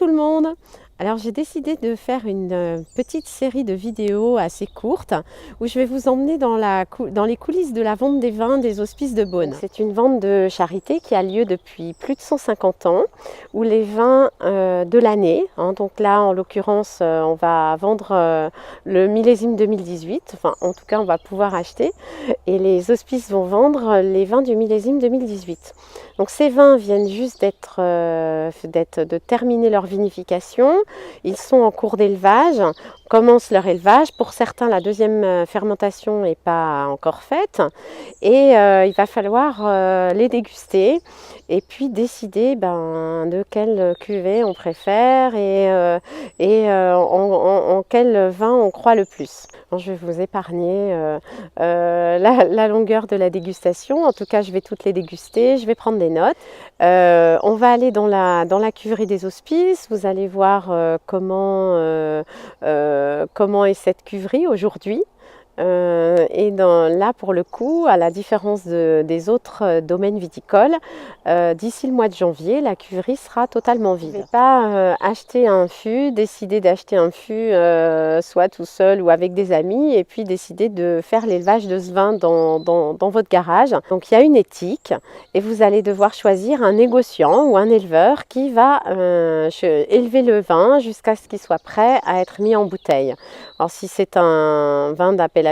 tout le monde! Alors j'ai décidé de faire une petite série de vidéos assez courtes où je vais vous emmener dans les coulisses de la vente des vins des Hospices de Beaune. C'est une vente de charité qui a lieu depuis plus de 150 ans où les vins de l'année, donc là en l'occurrence on va vendre le millésime 2018, enfin en tout cas on va pouvoir acheter, et les Hospices vont vendre les vins du millésime 2018. Donc ces vins viennent juste de terminer leur vinification. Ils sont en cours d'élevage, commencent leur élevage. Pour certains, la deuxième fermentation n'est pas encore faite. Et il va falloir les déguster et puis décider de quelle cuvée on préfère en quel vin on croit le plus. Alors, je vais vous épargner la longueur de la dégustation. En tout cas, je vais toutes les déguster, je vais prendre des notes. On va aller dans la cuverie des Hospices. Vous allez voir comment est cette cuverie aujourd'hui. Là, pour le coup, à la différence des autres domaines viticoles, d'ici le mois de janvier, la cuverie sera totalement vide. Vous ne pouvez pas acheter un fût, décider d'acheter un fût soit tout seul ou avec des amis, et puis décider de faire l'élevage de ce vin dans votre garage. Donc il y a une éthique, et vous allez devoir choisir un négociant ou un éleveur qui va élever le vin jusqu'à ce qu'il soit prêt à être mis en bouteille. Alors si c'est un vin d'appellation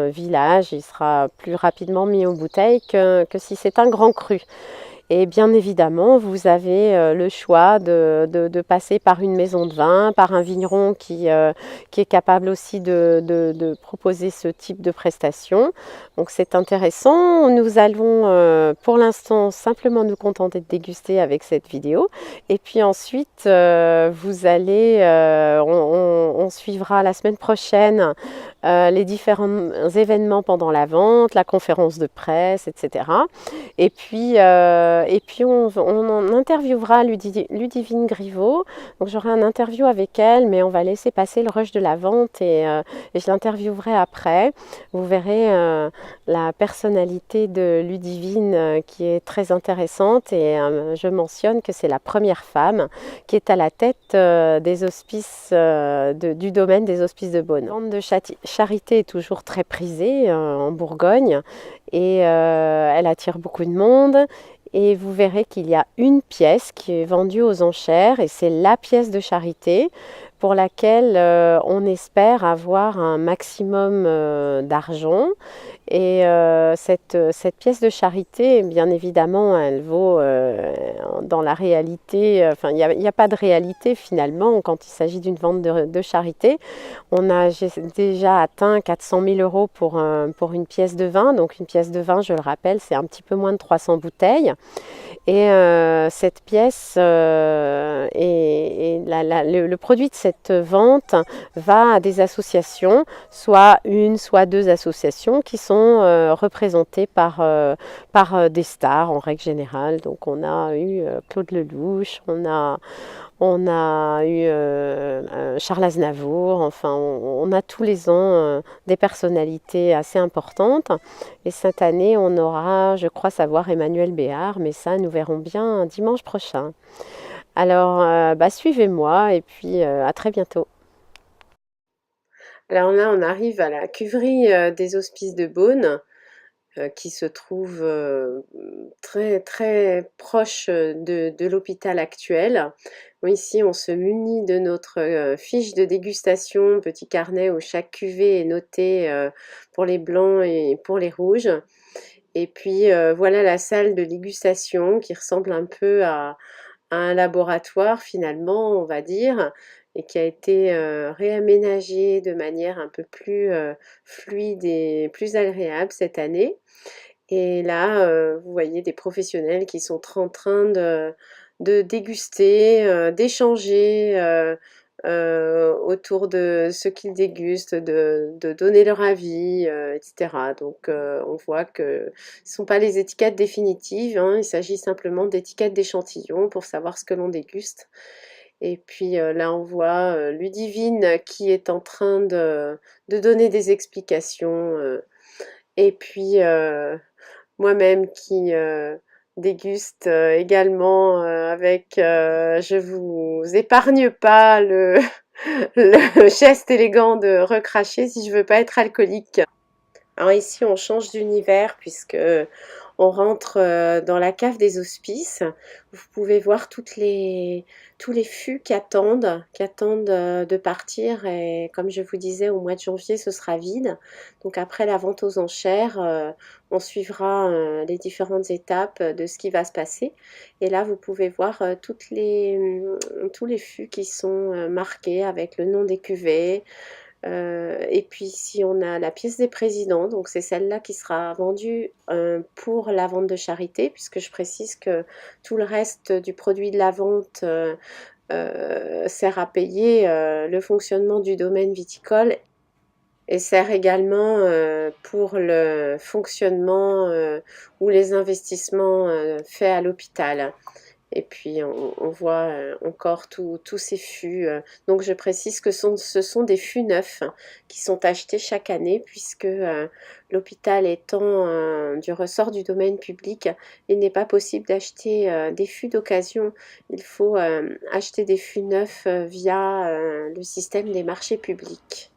village, il sera plus rapidement mis en bouteille que si c'est un grand cru. Et bien évidemment, vous avez le choix de passer par une maison de vin, par un vigneron qui est capable aussi de proposer ce type de prestation. Donc c'est intéressant. Nous allons pour l'instant simplement nous contenter de déguster avec cette vidéo. Et puis ensuite, on suivra la semaine prochaine les différents événements pendant la vente, la conférence de presse, etc. Et puis on interviewera Ludivine Griveaux. Donc j'aurai un interview avec elle, mais on va laisser passer le rush de la vente et je l'interviewerai après. Vous verrez la personnalité de Ludivine qui est très intéressante, et je mentionne que c'est la première femme qui est à la tête des hospices du domaine des Hospices de Beaune. La vente de charité est toujours très prisée en Bourgogne, et elle attire beaucoup de monde. Et vous verrez qu'il y a une pièce qui est vendue aux enchères, et c'est la pièce de charité pour laquelle on espère avoir un maximum d'argent. Et cette pièce de charité, bien évidemment, elle vaut dans la réalité, enfin il n'y a pas de réalité finalement quand il s'agit d'une vente de charité. J'ai déjà atteint 400 000 euros pour une pièce de vin. Donc une pièce de vin, je le rappelle, c'est un petit peu moins de 300 bouteilles. Et cette pièce le produit de cette vente va à des associations, soit une, soit deux associations qui sont représentées par des stars en règle générale. Donc on a eu Claude Lelouch, on a eu Charles Aznavour, enfin on a tous les ans des personnalités assez importantes. Et cette année, on aura, je crois savoir, Emmanuel Béard, mais ça, nous verrons bien dimanche prochain. Alors, suivez-moi et puis à très bientôt. Alors là, on arrive à la cuverie des Hospices de Beaune, qui se trouve très très proche de l'hôpital actuel. Bon, ici, on se munit de notre fiche de dégustation, petit carnet où chaque cuvée est notée pour les blancs et pour les rouges. Et puis voilà la salle de dégustation qui ressemble un peu à un laboratoire finalement, on va dire, et qui a été réaménagé de manière un peu plus fluide et plus agréable cette année. Et là, vous voyez des professionnels qui sont en train de déguster, d'échanger autour de ce qu'ils dégustent, de donner leur avis, etc. Donc on voit que ce ne sont pas les étiquettes définitives, hein, il s'agit simplement d'étiquettes d'échantillons pour savoir ce que l'on déguste. Et puis là, on voit Ludivine qui est en train de donner des explications. Et puis moi-même qui déguste également avec, je vous vous épargne pas le geste élégant de recracher si je veux pas être alcoolique. Alors ici, on change d'univers puisque on rentre dans la cave des hospices. Vous pouvez voir tous les fûts qui attendent de partir. Et comme je vous disais, au mois de janvier, ce sera vide. Donc après la vente aux enchères, on suivra les différentes étapes de ce qui va se passer. Et là, vous pouvez voir tous les fûts qui sont marqués avec le nom des cuvées. Et puis ici, on a la pièce des présidents, donc c'est celle-là qui sera vendue pour la vente de charité, puisque je précise que tout le reste du produit de la vente sert à payer le fonctionnement du domaine viticole et sert également pour le fonctionnement ou les investissements faits à l'hôpital. Et puis on voit encore tous ces fûts. Donc je précise que ce sont des fûts neufs qui sont achetés chaque année puisque l'hôpital étant du ressort du domaine public, il n'est pas possible d'acheter des fûts d'occasion. Il faut acheter des fûts neufs via le système des marchés publics.